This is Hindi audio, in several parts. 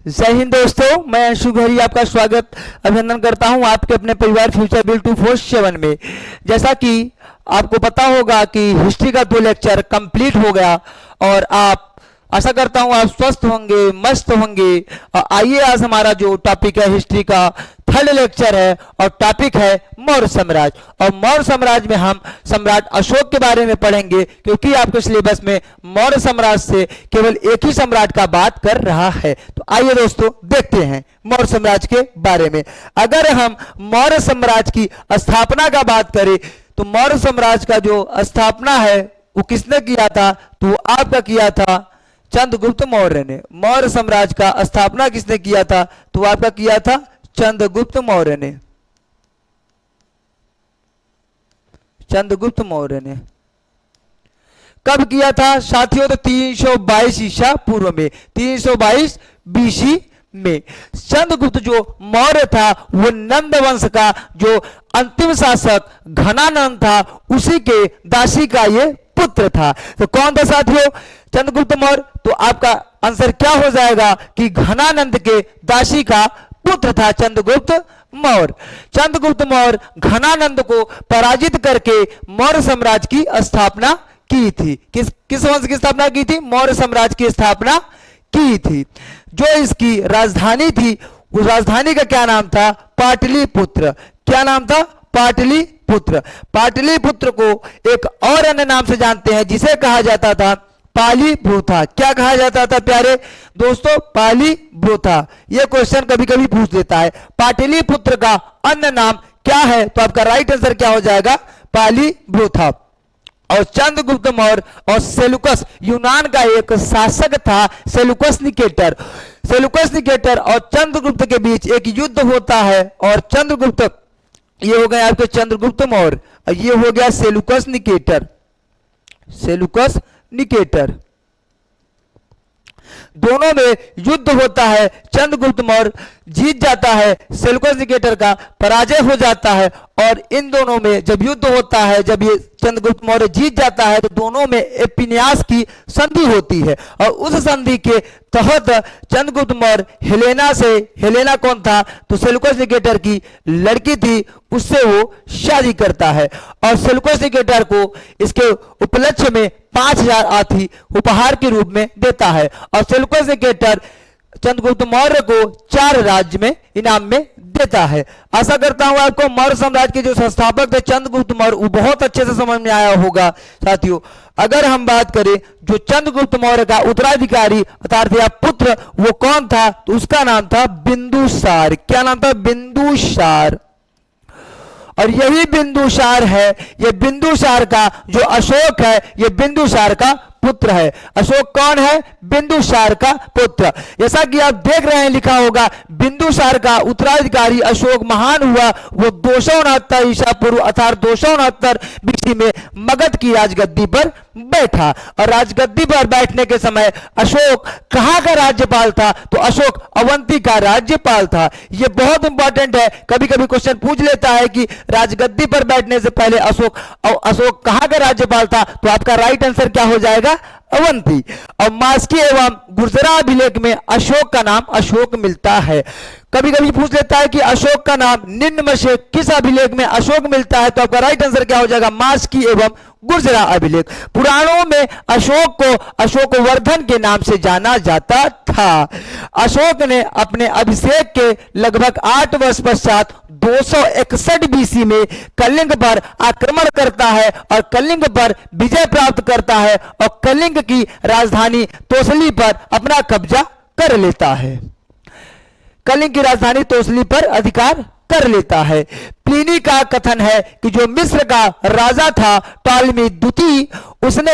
जय हिंद दोस्तों, मैं अंशु घरी आपका स्वागत अभिनंदन करता हूं आपके अपने परिवार फ्यूचर बिल 247 में। जैसा कि आपको पता होगा कि हिस्ट्री का 2 लेक्चर कंप्लीट हो गया और आप आशा करता हूं आप स्वस्थ होंगे, मस्त होंगे। और आइए आज हमारा जो टॉपिक है हिस्ट्री का 3rd लेक्चर है और टॉपिक है मौर्य साम्राज्य। और मौर्य साम्राज्य में हम सम्राट अशोक के बारे में पढ़ेंगे, क्योंकि आपके सिलेबस में मौर्य साम्राज्य से केवल एक ही सम्राट का बात कर रहा है। तो आइए दोस्तों देखते हैं मौर्य साम्राज्य के बारे में। अगर हम मौर्य साम्राज्य की स्थापना का बात करें तो मौर्य साम्राज्य का जो स्थापना है वो किसने किया था? तो वो आपका किया था चंद्रगुप्त मौर्य ने। मौर्य साम्राज्य का स्थापना किसने किया था? तो आपका किया था चंद्रगुप्त मौर्य ने। चंद्रगुप्त मौर्य ने कब किया था साथियों? तो 322 ईसा पूर्व में, 322 बीसी में। चंद्रगुप्त जो मौर्य था वो नंद वंश का जो अंतिम शासक घनानंद था उसी के दासी का ये पुत्र था। तो कौन था साथियों? चंद्रगुप्त मौर्य। तो आपका आंसर क्या हो जाएगा कि घनानंद के दासी का पुत्र था चंद्रगुप्त मौर्य। चंद्रगुप्त मौर्य घनानंद को पराजित करके मौर्य साम्राज्य की स्थापना की थी। किस वंश की स्थापना की थी? मौर्य साम्राज्य की स्थापना की थी। जो इसकी राजधानी थी उस राजधानी का क्या नाम था? पाटलिपुत्र। क्या नाम था? पाटलिपुत्र। पाटलिपुत्र को एक और अन्य नाम से जानते हैं जिसे कहा जाता था पालीभ्रोथा। क्या कहा जाता था प्यारे दोस्तों? पालीभ्रोथा। यह क्वेश्चन कभी कभी पूछ देता है। पाटलिपुत्र का अन्य नाम क्या है? तो आपका राइट आंसर क्या हो जाएगा? पालीभ्रोथा। और चंद्रगुप्त मौर्य और सेलुकस यूनान का एक शासक था सेलुकस निकेटर। सेलुकस निकेटर और चंद्रगुप्त के बीच एक युद्ध होता है और चंद्रगुप्त, ये हो गए आपके चंद्रगुप्त मौर्य और ये हो गया सेलुकस निकेटर। सेलुकस निकेटर दोनों में युद्ध होता है। चंद्रगुप्त मौर्य जीत जाता है, सेलुकस निकेटर का पराजय हो जाता है। और इन दोनों में जब युद्ध होता है, जब ये चंद्रगुप्त मौर्य जीत जाता है तो दोनों में एपिनियास की संधि होती है और उस संधि के तहत चंद्रगुप्त मौर्य हेलेना से, हेलेना कौन था? तो सेलुकस निकेटर की लड़की थी, उससे वो शादी करता है और सेलुकस निकेटर को इसके उपलक्ष्य में 5000 आथी उपहार के रूप में देता है। और सेलुकस निकेटर चंद्रगुप्त मौर्य को 4 राज्य में इनाम में देता है। आशा करता हूं आपको मौर्य साम्राज्य के जो संस्थापक थे चंद्रगुप्त मौर्य वो बहुत अच्छे से समझ में आया होगा। साथियों अगर हम बात करें जो चंद्रगुप्त मौर्य का उत्तराधिकारी अर्थात या पुत्र वो कौन था? तो उसका नाम था बिंदुसार। क्या नाम था? बिंदुसार। और यही बिंदुसार है, ये बिंदुसार का जो अशोक है ये बिंदुसार का पुत्र है। अशोक कौन है? बिंदुसार का पुत्र। जैसा कि आप देख रहे हैं लिखा होगा बिंदुसार का उत्तराधिकारी अशोक महान हुआ। वो 269 ईसा पूर्व अर्थात 269 बीसी में मगध की राजगद्दी पर बैठा। और राजगद्दी पर बैठने के समय अशोक कहां का राज्यपाल था? तो अशोक अवंती का राज्यपाल था। यह बहुत इंपॉर्टेंट है, कभी कभी क्वेश्चन पूछ लेता है कि राजगद्दी पर बैठने से पहले अशोक कहां का राज्यपाल था? तो आपका राइट आंसर क्या हो जाएगा? अवंती। और मास्की एवं गुर्जरा अभिलेख में अशोक का नाम अशोक मिलता है। कभी कभी पूछ लेता है कि अशोक का नाम निम्न में से किस अभिलेख में अशोक मिलता है? तो आपका राइट आंसर क्या हो जाएगा? मास्की एवं गुर्जरा अभिलेख। पुराणों में अशोक को अशोकवर्धन के नाम से जाना जाता था। अशोक ने अपने अभिषेक के लगभग 8 वर्ष पश्चात 261 बीसी में कलिंग पर आक्रमण करता है और कलिंग पर विजय प्राप्त करता है और कलिंग की राजधानी तोसली पर अपना कब्जा कर लेता है। कलिंग की राजधानी तोसली पर अधिकार कर लेता है। प्लिनी का कथन है कि जो मिस्र का राजा था टॉलमी द्वितीय, उसने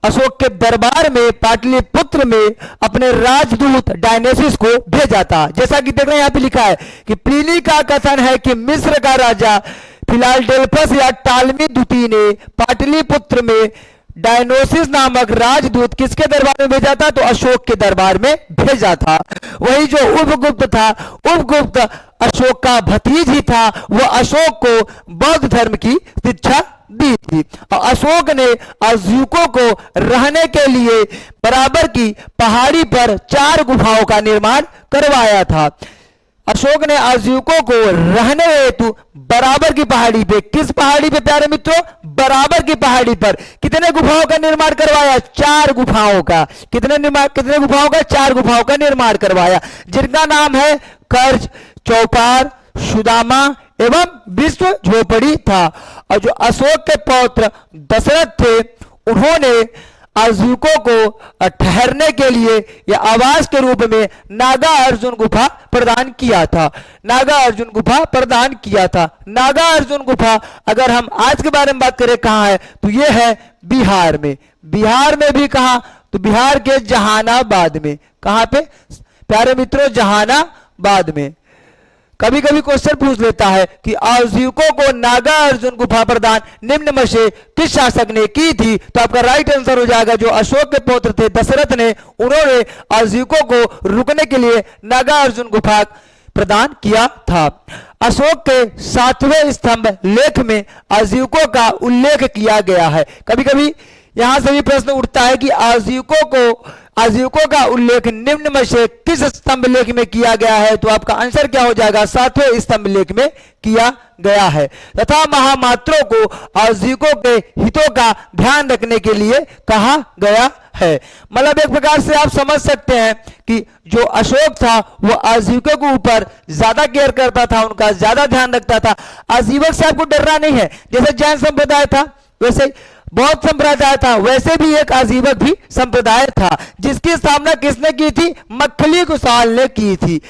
अशोक के दरबार में पाटलिपुत्र में अपने राजदूत डायनेसिस को भेजा था। जैसा कि देख रहे हैं यहां पे लिखा है कि प्लिनी का कथन है कि मिस्र का राजा फिलाडेल्फस या टॉलमी द्वितीय ने पाटलिपुत्र में डायनोसिस नामक राजदूत किसके दरबार में भेजा था? तो अशोक के दरबार में भेजा था। वही जो उपगुप्त था, उपगुप्त अशोक का भतीज ही था, वो अशोक को बौद्ध धर्म की शिक्षा दी थी। और अशोक ने अजयूकों को रहने के लिए बराबर की पहाड़ी पर 4 गुफाओं का निर्माण करवाया था। अशोक ने अजयूकों को रहने हेतु बराबर की पहाड़ी पे, किस पहाड़ी पे प्यारे मित्रों? बराबर की पहाड़ी पर कितने गुफाओं का निर्माण करवाया? 4 गुफाओं का। कितने गुफाओं का? 4 गुफाओं का निर्माण करवाया, जिनका नाम है कर्ज, चौपार, सुदामा एवं विश्व झोपड़ी था। और जो अशोक के पौत्र दशरथ थे, उन्होंने अजयूकों को ठहरने के लिए या आवास के रूप में नागा अर्जुन गुफा प्रदान किया था। नागा अर्जुन गुफा प्रदान किया था। नागा अर्जुन गुफा, अगर हम आज के बारे में बात करें कहां है, तो यह है बिहार में। बिहार में भी कहां? तो बिहार के जहानाबाद में। कहां पे प्यारे मित्रों? जहानाबाद में। कभी कभी क्वेश्चन पूछ लेता है कि अजयूकों को नागा अर्जुन गुफा प्रदान निम्न में से किस शासक ने की थी? तो आपका राइट आंसर हो जाएगा जो अशोक के पुत्र थे दशरथ ने, उन्होंने अजयूकों को रुकने के लिए नागा अर्जुन गुफा प्रदान किया था। अशोक के 7वें स्तंभ लेख में अजयूकों का उल्लेख किया गया है। कभी कभी यहां से भी प्रश्न उठता है कि अजयूकों का उल्लेख निम्न में से किस स्तंभ लेख में किया गया है? तो आपका आंसर क्या हो जाएगा? 7वें स्तंभ लेख में किया गया है। तथा महामात्रों को अजयूकों के हितों का ध्यान रखने के लिए कहा गया है। मतलब एक प्रकार से आप समझ सकते हैं कि जो अशोक था वो अजयूकों के ऊपर ज्यादा केयर करता था, उनका ज्यादा ध्यान रखता था। आजीवक से आपको डरना नहीं है। जैसे जैन संप्रदाय था, वैसे बहुत संप्रदाय था, वैसे भी एक आजीवक भी संप्रदाय था, जिसकी स्थापना किसने की थी? मक्खली कुशाल ने की थी।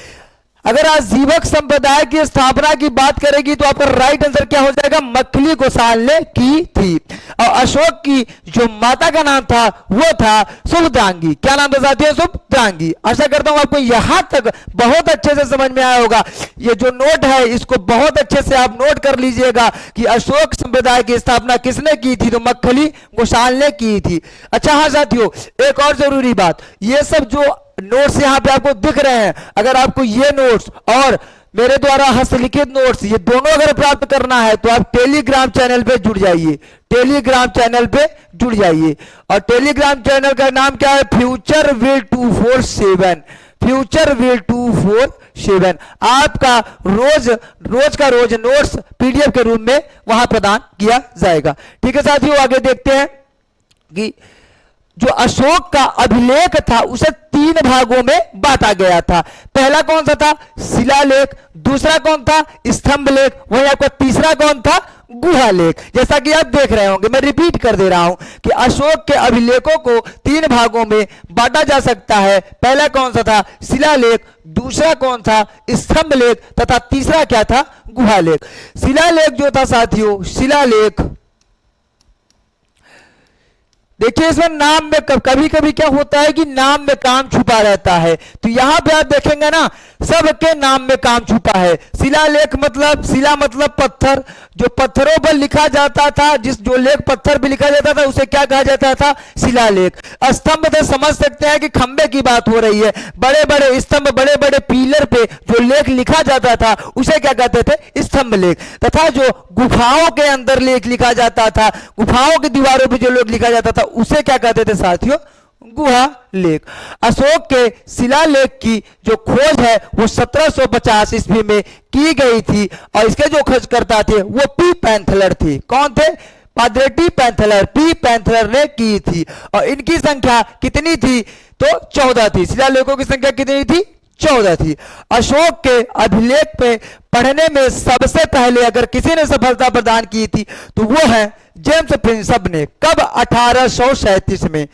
अगर आजीवक संप्रदाय की स्थापना की बात करेगी तो आपका राइट आंसर क्या हो जाएगा? मक्खली कुशाल ने की थी। और अशोक की जो माता का नाम था वो था सुभद्रांगी। क्या नाम था साथियों? सुभद्रांगी। आशा करता हूं आपको यहां तक बहुत अच्छे से समझ में आया होगा। ये जो नोट है इसको बहुत अच्छे से आप नोट कर लीजिएगा कि अशोक संप्रदाय की स्थापना किसने की थी? तो मक्खली कुशाल ने की थी। अच्छा हाँ साथियों, एक और जरूरी बात, ये सब जो नोट्स यहां पे आपको दिख रहे हैं, अगर आपको ये नोट्स और मेरे द्वारा हस्तलिखित नोट्स ये दोनों अगर प्राप्त करना है तो आप टेलीग्राम चैनल पे जुड़ जाइए। टेलीग्राम चैनल पे जुड़ जाइए। और टेलीग्राम चैनल का नाम क्या है? Future will 247। Future will 247। आपका रोज का रोज नोट्स पीडीएफ के रूप में वहां प्रदान किया जाएगा। ठीक है साथियों, आगे देखते हैं कि जो अशोक का अभिलेख था उसे 3 भागों में बांटा गया था। पहला कौन सा था? शिलालेख। दूसरा कौन था? स्तंभ लेख। वही आपका तीसरा कौन था? गुहा लेख। जैसा कि आप देख रहे होंगे, मैं रिपीट कर दे रहा हूं कि अशोक के अभिलेखों को 3 भागों में बांटा जा सकता है। पहला कौन सा था? शिलालेख। दूसरा कौन था? स्तंभ लेख। तथा तीसरा क्या था? गुहा लेख। शिलालेख जो था साथियों, शिलालेख देखिए इसमें नाम में कभी कभी क्या होता है कि नाम में काम छुपा रहता है। तो यहां पे आप देखेंगे ना, सबके नाम में काम छुपा है। शिलालेख मतलब, शिला मतलब पत्थर, जो पत्थरों पर लिखा जाता था, जो लेख पत्थर पे लिखा जाता था उसे क्या कहा जाता था? शिलालेख। स्तंभ से समझ सकते हैं कि खंबे की बात हो रही है। बड़े बड़े स्तंभ, बड़े बड़े पिलर पे जो लेख लिखा जाता था उसे क्या कहते थे? स्तंभ लेख। तथा जो गुफाओं के अंदर लेख लिखा जाता था, गुफाओं की दीवारों पर जो लेख लिखा जाता था उसे क्या कहते थे साथियों? गुहा लेख। अशोक के शिलालेख की जो खोज है वो 1750 ईस्वी में की गई थी और इसके जो खोजकर्ता थे वो पी पैंथलर थे। कौन थे? पादरी टी पैंथलर, पी पैंथलर ने की थी। और इनकी संख्या कितनी थी? तो 14 थी। शिलालेखों की संख्या कितनी थी? 14 थी। अशोक के अभिलेख पे पढ़ने में सबसे पहले अगर किसी ने सफलता प्रदान की थी तो वो है जेम्स प्रिंसप ने। कब? 1837 में।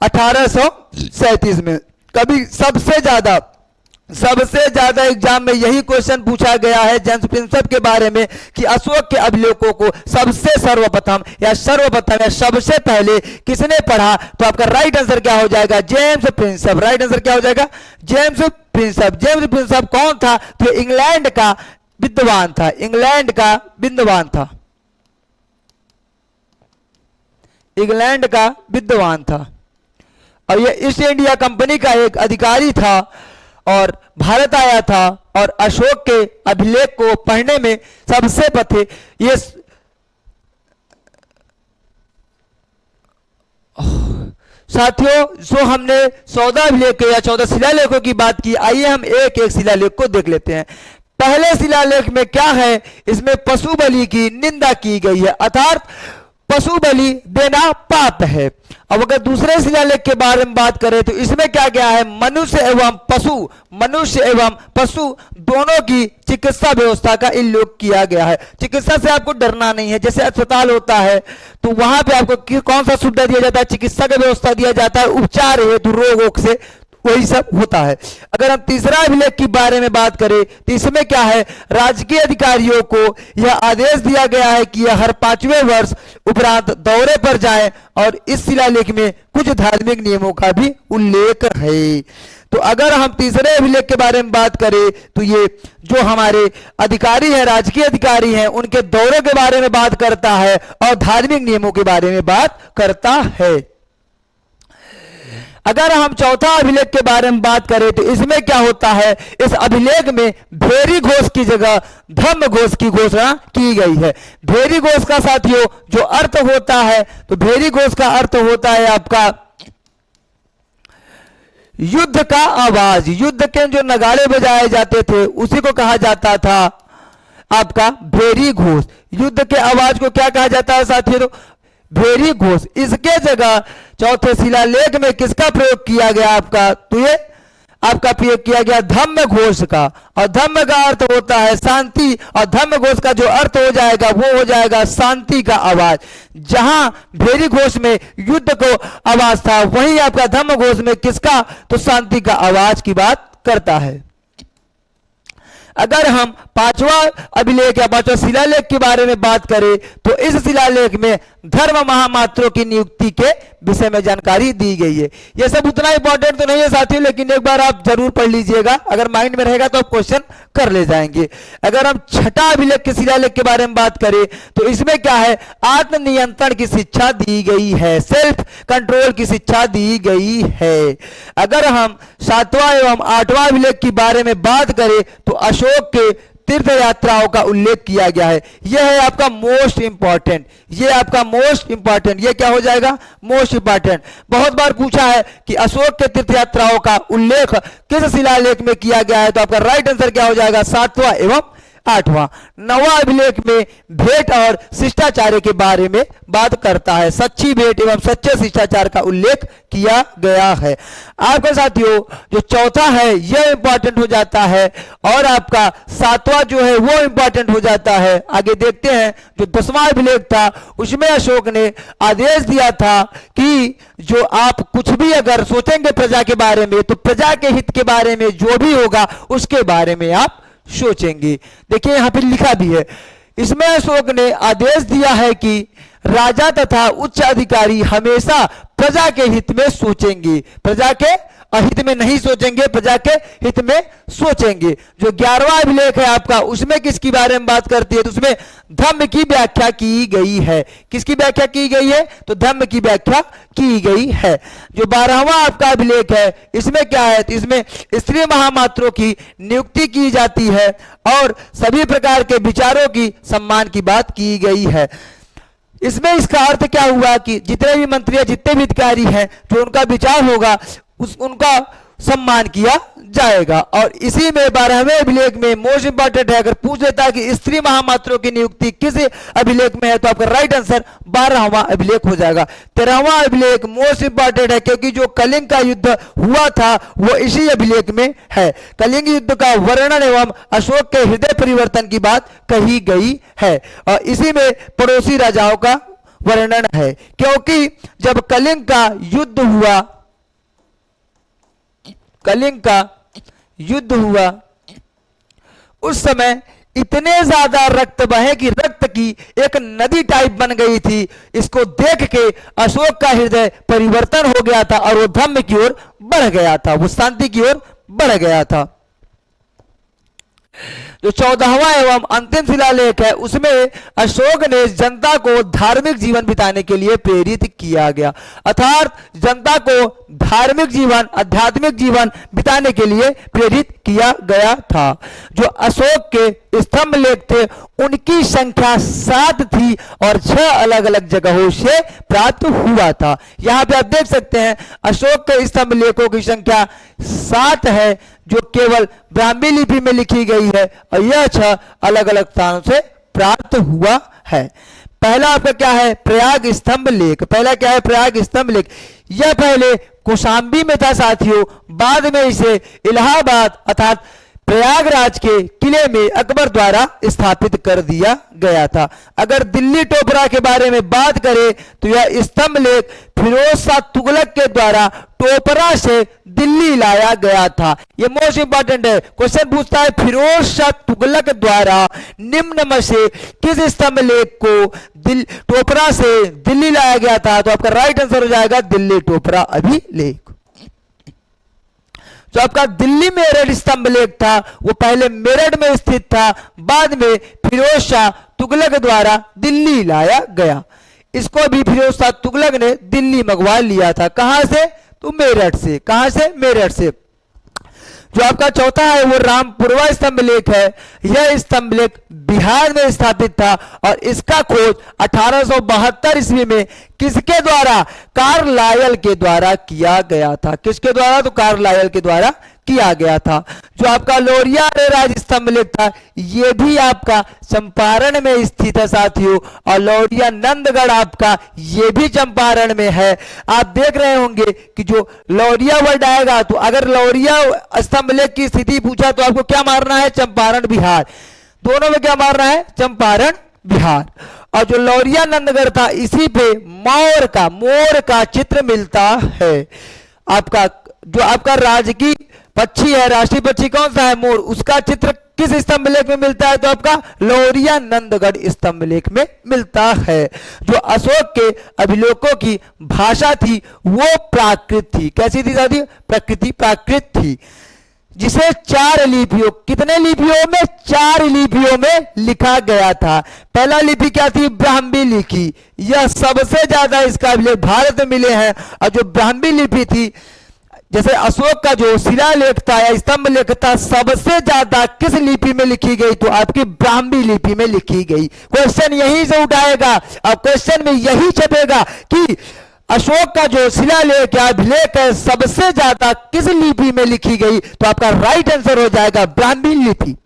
1837 में। कभी सबसे ज्यादा एग्जाम में यही क्वेश्चन पूछा गया है जेम्स प्रिंसप के बारे में कि अशोक के अभिलेखों को सर्वप्रथम या सबसे पहले किसने पढ़ा? तो आपका राइट आंसर क्या हो जाएगा? James Prinsep. राइट आंसर क्या हो जाएगा? James Prinsep. जेम्स प्रिंसप कौन था? तो इंग्लैंड का विद्वान था। इंग्लैंड का विद्वान था। इंग्लैंड का विद्वान था और यह ईस्ट इंडिया कंपनी का एक अधिकारी था और भारत आया था और अशोक के अभिलेख को पढ़ने में सबसे पहले ये साथियों, जो हमने 14 अभिलेख या 14 शिलालेखों की बात की, आइए हम एक एक शिलालेख को देख लेते हैं। पहले शिलालेख में क्या है, इसमें पशु बलि की निंदा की गई है, अर्थात पशु बलि देना पाप है। अब अगर दूसरे शिलालेख के बारे में बात करें तो इसमें क्या क्या है, मनुष्य एवं पशु दोनों की चिकित्सा व्यवस्था का उल्लेख किया गया है। चिकित्सा से आपको डरना नहीं है, जैसे अस्पताल होता है तो वहां पे आपको कौन सा सुविधा दिया जाता है, चिकित्सा का व्यवस्था दिया जाता है, उपचार हेतु रोग से वही सब होता है। अगर हम तीसरा अभिलेख के बारे में बात करें तो इसमें क्या है, राजकीय अधिकारियों को यह आदेश दिया गया है कि यह हर 5वें वर्ष उपरांत दौरे पर जाएं, और इस शिलालेख में कुछ धार्मिक नियमों का भी उल्लेख है। तो अगर हम तीसरे अभिलेख के बारे में बात करें तो ये जो हमारे अधिकारी हैं, राजकीय अधिकारी हैं, उनके दौरे के बारे में बात करता है और धार्मिक नियमों के बारे में बात करता है। अगर हम चौथा अभिलेख के बारे में बात करें तो इसमें क्या होता है, इस अभिलेख में भेरी घोष की जगह धम्म घोष की घोषणा की गई है। भेरी घोष का साथियों जो अर्थ होता है, तो भेरी घोष का अर्थ होता है आपका युद्ध का आवाज। युद्ध के जो नगाड़े बजाए जाते थे उसी को कहा जाता था आपका भेरी घोष। युद्ध के आवाज को क्या कहा जाता है साथियों, तो भेरी घोष। इसके जगह चौथे शिलालेख में किसका प्रयोग किया गया आपका, तो ये आपका प्रयोग किया गया धम्म घोष का, और धम्म का अर्थ होता है शांति, और धम्म घोष का जो अर्थ हो जाएगा वो हो जाएगा शांति का आवाज। जहां भेरी घोष में युद्ध को आवाज था, वहीं आपका धम्म घोष में किसका, तो शांति का आवाज की बात करता है। अगर हम पांचवा अभिलेख या पांचवा शिलालेख के बारे में बात करें तो इस शिलालेख में धर्म महामात्रों की नियुक्ति के विषय में जानकारी दी गई है। यह सब उतना इंपॉर्टेंट तो नहीं है साथियों, लेकिन एक बार आप जरूर पढ़ लीजिएगा, अगर माइंड में रहेगा तो आप क्वेश्चन कर ले जाएंगे। अगर हम छठा अभिलेख के शिलालेख के बारे में बात करें तो इसमें क्या है, आत्मनियंत्रण की शिक्षा दी गई है, सेल्फ कंट्रोल की शिक्षा दी गई है। अगर हम सातवां एवं आठवां अभिलेख के बारे में बात करें तो अशोक के तीर्थ यात्राओं का उल्लेख किया गया है। यह है आपका मोस्ट इंपॉर्टेंट, ये आपका मोस्ट इंपॉर्टेंट, ये क्या हो जाएगा, मोस्ट इंपॉर्टेंट। बहुत बार पूछा है कि अशोक के तीर्थ यात्राओं का उल्लेख किस शिलालेख में किया गया है, तो आपका राइट आंसर क्या हो जाएगा, सातवां एवं आठवां। नवा अभिलेख में भेंट और शिष्टाचार के बारे में बात करता है, सच्ची भेंट एवं सच्चे शिष्टाचार का उल्लेख किया गया है। आपके साथियों जो चौथा है यह इंपॉर्टेंट हो जाता है, और आपका सातवां जो है वो इंपॉर्टेंट हो जाता है। आगे देखते हैं, जो 10वां अभिलेख था उसमें अशोक ने आदेश दिया था कि जो आप कुछ भी अगर सोचेंगे प्रजा के बारे में, तो प्रजा के हित के बारे में जो भी होगा उसके बारे में आप सोचेंगे। देखिए यहां पर लिखा भी है, इसमें अशोक ने आदेश दिया है कि राजा तथा उच्च अधिकारी हमेशा प्रजा के हित में सोचेंगे, प्रजा के अहित में नहीं सोचेंगे, प्रजा के हित में सोचेंगे। जो 11वां अभिलेख है आपका, उसमें किसके बारे में बात करती है, तो उसमें धम्म की व्याख्या की गई है। किसकी व्याख्या की गई है, तो धम्म की व्याख्या की गई है। जो 12वां आपका अभिलेख है इसमें क्या है, तो इसमें स्त्री महामात्रों की नियुक्ति की जाती है और सभी प्रकार के विचारों की सम्मान की बात की गई है। इसमें इसका अर्थ क्या हुआ कि जितने भी मंत्री या जितने भी अधिकारी हैं, जो उनका विचार होगा उनका सम्मान किया जाएगा। और इसी में 12वें अभिलेख में मोस्ट इंपॉर्टेंट है, अगर पूछ लेता है कि स्त्री महामात्रों की नियुक्ति किस अभिलेख में है, तो आपका राइट आंसर 12वां अभिलेख हो जाएगा। 13वां अभिलेख मोस्ट इंपॉर्टेंट है, क्योंकि जो कलिंग का युद्ध हुआ था वो इसी अभिलेख में है। कलिंग युद्ध का वर्णन एवं अशोक के हृदय परिवर्तन की बात कही गई है, और इसी में पड़ोसी राजाओं का वर्णन है। क्योंकि जब कलिंग का युद्ध हुआ, कलिंग का युद्ध हुआ, उस समय इतने ज्यादा रक्त बहे कि रक्त की एक नदी टाइप बन गई थी। इसको देख के अशोक का हृदय परिवर्तन हो गया था और वो धम्म की ओर बढ़ गया था, वो शांति की ओर बढ़ गया था। जो 14वां एवं अंतिम शिलालेख है उसमें अशोक ने जनता को धार्मिक जीवन बिताने के लिए प्रेरित किया गया, अर्थात जनता को धार्मिक जीवन, आध्यात्मिक जीवन बिताने के लिए प्रेरित किया गया था। जो अशोक के स्तंभ लेख थे उनकी संख्या 7 थी और 6 अलग अलग जगहों से प्राप्त हुआ था। यहां पे आप देख सकते हैं अशोक के स्तंभ लेखों की संख्या 7 है जो केवल ब्राह्मी लिपि में लिखी गई है और यह 6 अलग अलग स्थानों से प्राप्त हुआ है। पहला आपका क्या है? प्रयाग स्तंभ लेख। पहला क्या है? प्रयाग स्तंभ लेख। यह पहले कौशांबी में था साथियों, बाद में इसे इलाहाबाद अर्थात प्रयागराज के किले में अकबर द्वारा स्थापित कर दिया गया था। अगर दिल्ली टोपरा के बारे में बात करें तो यह स्तंभ लेख फिरोज शाह तुगलक के द्वारा टोपरा से दिल्ली लाया गया था। यह मोस्ट इंपॉर्टेंट है, क्वेश्चन पूछता है फिरोज शाह तुगलक द्वारा निम्न में से किस स्तंभ लेख को टोपरा से दिल्ली लाया गया था? तो आपका राइट आंसर हो जाएगा दिल्ली टोपरा अभिलेख। जो आपका दिल्ली मेरठ स्तंभ लेख था वो पहले मेरठ में स्थित था, बाद में फिरोज शाह तुगलक द्वारा दिल्ली लाया गया। इसको भी फिरोज शाह तुगलक ने दिल्ली मंगवा लिया था। कहां से? तो मेरठ से। कहां से? मेरठ से। जो आपका चौथा है वो रामपुरवा स्तंभ लेख है। यह स्तंभ लेख बिहार में स्थापित था और इसका खोज 1872 ईस्वी में किसके द्वारा? कार्लायल के द्वारा किया गया था। किसके द्वारा? तो कार्लायल के द्वारा किया गया था। जो आपका लोरिया राज स्तंभ लेख था यह भी आपका चंपारण में स्थित है साथियों, और लोरिया नंदगढ़ आपका ये भी चंपारण में है। आप देख रहे होंगे कि जो लोरिया वर्ड आएगा तो अगर लोरिया स्तंभ लेख की स्थिति पूछा तो आपको क्या मारना है? चंपारण बिहार। दोनों में क्या मारना है? चंपारण बिहार। और जो लोरिया नंदगढ़ था इसी पे मोर का चित्र मिलता है। आपका जो आपका राजकीय पक्षी है, राष्ट्रीय पक्षी कौन सा है? मोर। उसका चित्र किस स्तंभ लेख में मिलता है? तो आपका लोरिया नंदगढ़ स्तंभ लेख में मिलता है। जो अशोक के अभिलेखों की भाषा थी वो प्राकृत थी। कैसी थी साथी? प्राकृत थी, जिसे 4 लिपियों, कितने लिपियों में? 4 लिपियों में लिखा गया था। पहला लिपि क्या थी? ब्राह्मी लिपि। यह सबसे ज्यादा इसका अभिलेख भारत में मिले हैं। और जो ब्राह्मी लिपि थी, जैसे अशोक का जो शिलालेख था या स्तंभ लेख था, सबसे ज्यादा किस लिपि में लिखी गई? तो आपकी ब्राह्मी लिपि में लिखी गई। क्वेश्चन यहीं से उठाएगा और क्वेश्चन में यही छपेगा कि अशोक का जो शिलालेख या अभिलेख है सबसे ज्यादा किस लिपि में लिखी गई? तो आपका राइट आंसर हो जाएगा ब्राह्मी लिपि।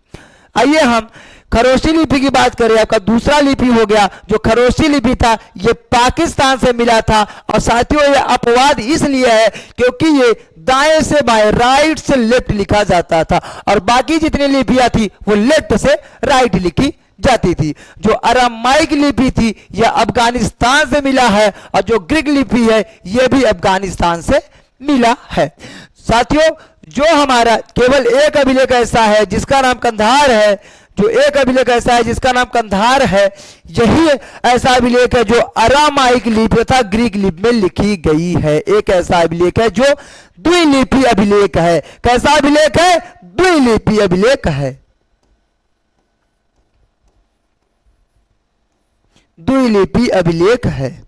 आइए हम खरोशी लिपि की बात करें। आपका दूसरा लिपि हो गया जो खरोशी लिपि था, ये पाकिस्तान से मिला था। और साथियों ये अपवाद इसलिए है क्योंकि ये दाएं से बाएं, राइट से लेफ्ट लिखा जाता था, और बाकी जितनी लिपियां थी वो लेफ्ट से राइट लिखी जाती थी। जो अरामाइक लिपि थी यह अफगानिस्तान से मिला है, और जो ग्रीक लिपि है यह भी अफगानिस्तान से मिला है। साथियों जो हमारा केवल एक अभिलेख ऐसा है जिसका नाम कंधार है, जो एक अभिलेख ऐसा है जिसका नाम कंधार है, यही ऐसा अभिलेख है जो अरामाइक लिपि तथा ग्रीक लिपि में लिखी गई है। एक ऐसा अभिलेख है जो द्विलिपि अभिलेख है। कैसा अभिलेख है? द्विलिपि अभिलेख है। द्विलिपि अभिलेख है।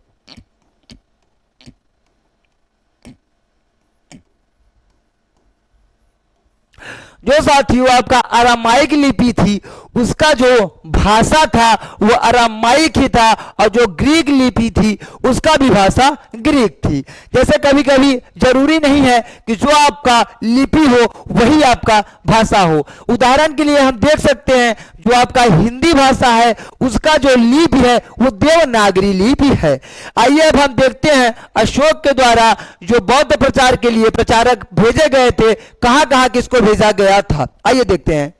जो साथियों आपका अरामाइक लिपि थी उसका जो भाषा था वो अरामाइक ही था, और जो ग्रीक लिपि थी उसका भी भाषा ग्रीक थी। जैसे कभी कभी जरूरी नहीं है कि जो आपका लिपि हो वही आपका भाषा हो। उदाहरण के लिए हम देख सकते हैं जो आपका हिंदी भाषा है उसका जो लिपि है वो देवनागरी लिपि है। आइए अब हम देखते हैं अशोक के द्वारा जो बौद्ध प्रचार के लिए प्रचारक भेजे गए थे, कहां कहां किसको भेजा गया था। आइए देखते हैं।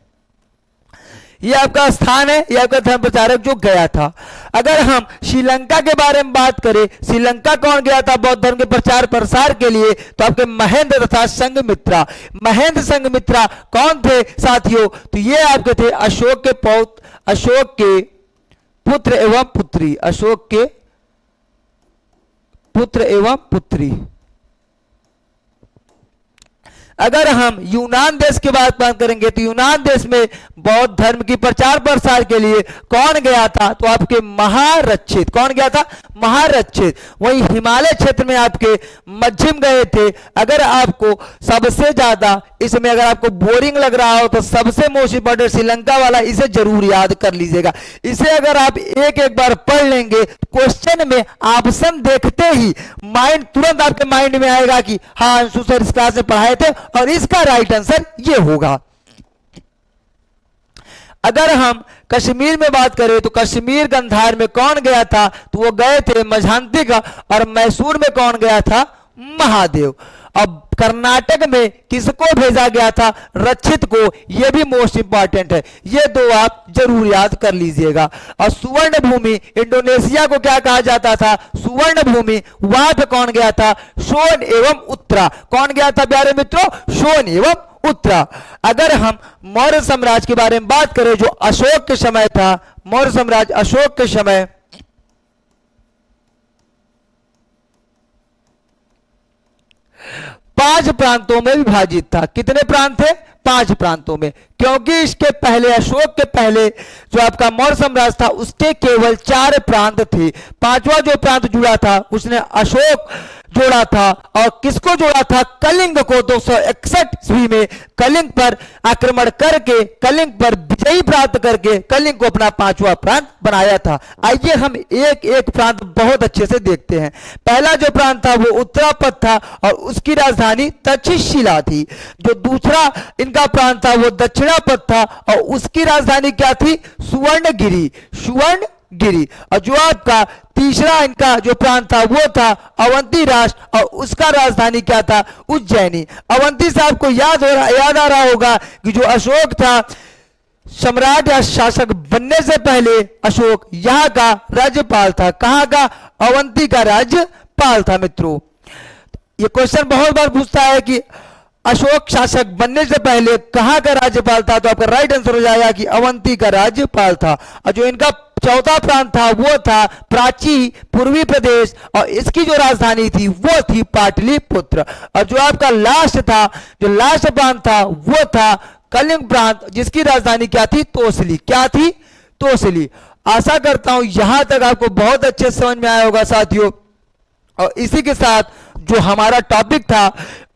ये आपका स्थान है, ये आपका धर्म प्रचारक जो गया था। अगर हम श्रीलंका के बारे में बात करें, श्रीलंका कौन गया था बौद्ध धर्म के प्रचार प्रसार के लिए? तो आपके महेंद्र तथा संघमित्रा। महेंद्र संघमित्रा कौन थे साथियों? तो ये आपके थे अशोक के पुत्र एवं पुत्री। अशोक के पुत्र एवं पुत्री। अगर हम यूनान देश की बात करेंगे तो यूनान देश में बौद्ध धर्म की प्रचार प्रसार के लिए कौन गया था? तो आपके महारक्षित। कौन गया था? महारक्षित। वहीं हिमालय क्षेत्र में आपके मध्यम गए थे। अगर आपको सबसे ज्यादा इसमें अगर आपको बोरिंग लग रहा हो तो सबसे मोस्ट इंपॉर्टेंट श्रीलंका वाला, इसे जरूर याद कर लीजिएगा। इसे अगर आप एक एक बार पढ़ लेंगे, क्वेश्चन में ऑप्शन देखते ही माइंड तुरंत आपके माइंड में आएगा कि हाँ अंशु सर इस क्लास में पढ़ाए थे और इसका राइट आंसर ये होगा। अगर हम कश्मीर में बात करें तो कश्मीर गंधार में कौन गया था? तो वो गए थे मझांतिका। और मैसूर में कौन गया था? महादेव। अब कर्नाटक में किसको भेजा गया था? रक्षित को। यह भी मोस्ट इंपॉर्टेंट है, ये दो आप जरूर याद कर लीजिएगा। और सुवर्ण भूमि, इंडोनेशिया को क्या कहा जाता था? सुवर्ण भूमि। वहां पे कौन गया था? शोन एवं उत्तरा। कौन गया था प्यारे मित्रों? शोन एवं उत्तरा। अगर हम मौर्य साम्राज्य के बारे में बात करें जो अशोक के समय था, मौर्य साम्राज्य अशोक के समय 5 प्रांतों में विभाजित था। कितने प्रांत थे? 5 प्रांतों में। क्योंकि इसके पहले, अशोक के पहले जो आपका मौर्य साम्राज्य था उसके केवल 4 प्रांत थे। 5वां जो प्रांत जुड़ा था उसने अशोक जोड़ा था। और किसको जोड़ा था? कलिंग को। 261 ईस्वी में कलिंग पर आक्रमण करके, कलिंग पर विजयी प्राप्त करके कलिंग को अपना 5वां प्रांत बनाया था। आइए हम एक एक प्रांत बहुत अच्छे से देखते हैं। पहला जो प्रांत था वो उत्तरापद था और उसकी राजधानी तक्षशिला थी। जो दूसरा इनका प्रांत था वो दक्षिणापद था और उसकी राजधानी क्या थी? सुवर्णगिरी। सुवर्णगिरी। और जो आपका तीसरा इनका जो प्रांत था वो था अवंती राष्ट्र और उसका राजधानी क्या था? उज्जैनी। अवंती से आपको याद आ रहा होगा कि जो अशोक था, सम्राट या शासक बनने से पहले अशोक यहां का राज्यपाल था। कहां का? अवंती का राज्यपाल था। मित्रों, ये क्वेश्चन बहुत बार पूछता है कि अशोक शासक बनने से पहले कहां का राज्यपाल था? तो आपका राइट आंसर हो जाएगा कि अवंती का राज्यपाल था। और जो इनका चौथा प्रांत था वो था प्राची, पूर्वी प्रदेश, और इसकी जो राजधानी थी वो थी पाटलिपुत्र। और जो आपका लास्ट था, जो लास्ट प्रांत था वो था कलिंग प्रांत, जिसकी राजधानी क्या थी? तोसली। क्या थी? तोसली। आशा करता हूं यहां तक आपको बहुत अच्छे समझ में आया होगा साथियों। और इसी के साथ जो हमारा टॉपिक था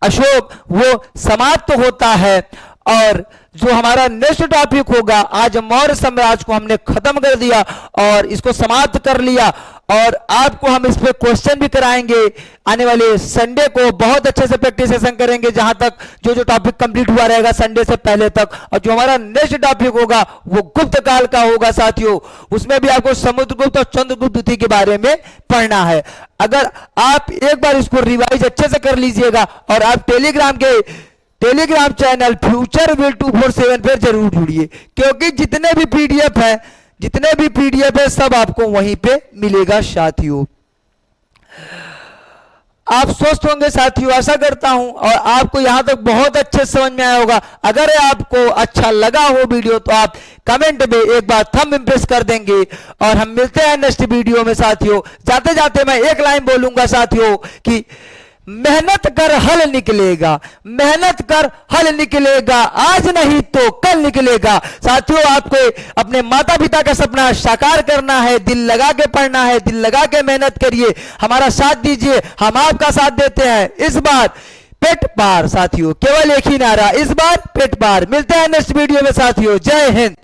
अशोक वो समाप्त होता है। और जो हमारा नेक्स्ट टॉपिक होगा, आज मौर्य साम्राज्य को हमने खत्म कर दिया और इसको समाप्त कर लिया और आपको हम इस पे क्वेश्चन भी कराएंगे। आने वाले संडे को बहुत अच्छे से प्रैक्टिस सेशन करेंगे, जहां तक जो टॉपिक कंप्लीट हुआ रहेगा संडे से पहले तक। और जो हमारा नेक्स्ट टॉपिक होगा वो गुप्त काल का होगा साथियों। उसमें भी आपको समुद्रगुप्त और चंद्रगुप्त द्वितीय के बारे में पढ़ना है। अगर आप एक बार इसको रिवाइज अच्छे से कर लीजिएगा और आप टेलीग्राम चैनल फ्यूचर विल 247 पर जरूर जुड़िए, क्योंकि जितने भी पीडीएफ है सब आपको वहीं पे मिलेगा साथियों। आप स्वस्थ होंगे साथियों, आशा करता हूं, और आपको यहां तक बहुत अच्छे समझ में आया होगा। अगर आपको अच्छा लगा हो वीडियो तो आप कमेंट में एक बार थंब इम्प्रेस कर देंगे। और हम मिलते हैं नेक्स्ट वीडियो में साथियों। जाते जाते मैं एक लाइन बोलूंगा साथियों कि मेहनत कर हल निकलेगा, मेहनत कर हल निकलेगा, आज नहीं तो कल निकलेगा। साथियों, आपको अपने माता पिता का सपना साकार करना है, दिल लगा के पढ़ना है, दिल लगा के मेहनत करिए, हमारा साथ दीजिए, हम आपका साथ देते हैं। इस बार पेट पार साथियों, केवल एक ही नारा, इस बार पेट पार। मिलते हैं नेक्स्ट वीडियो में साथियों। जय हिंद।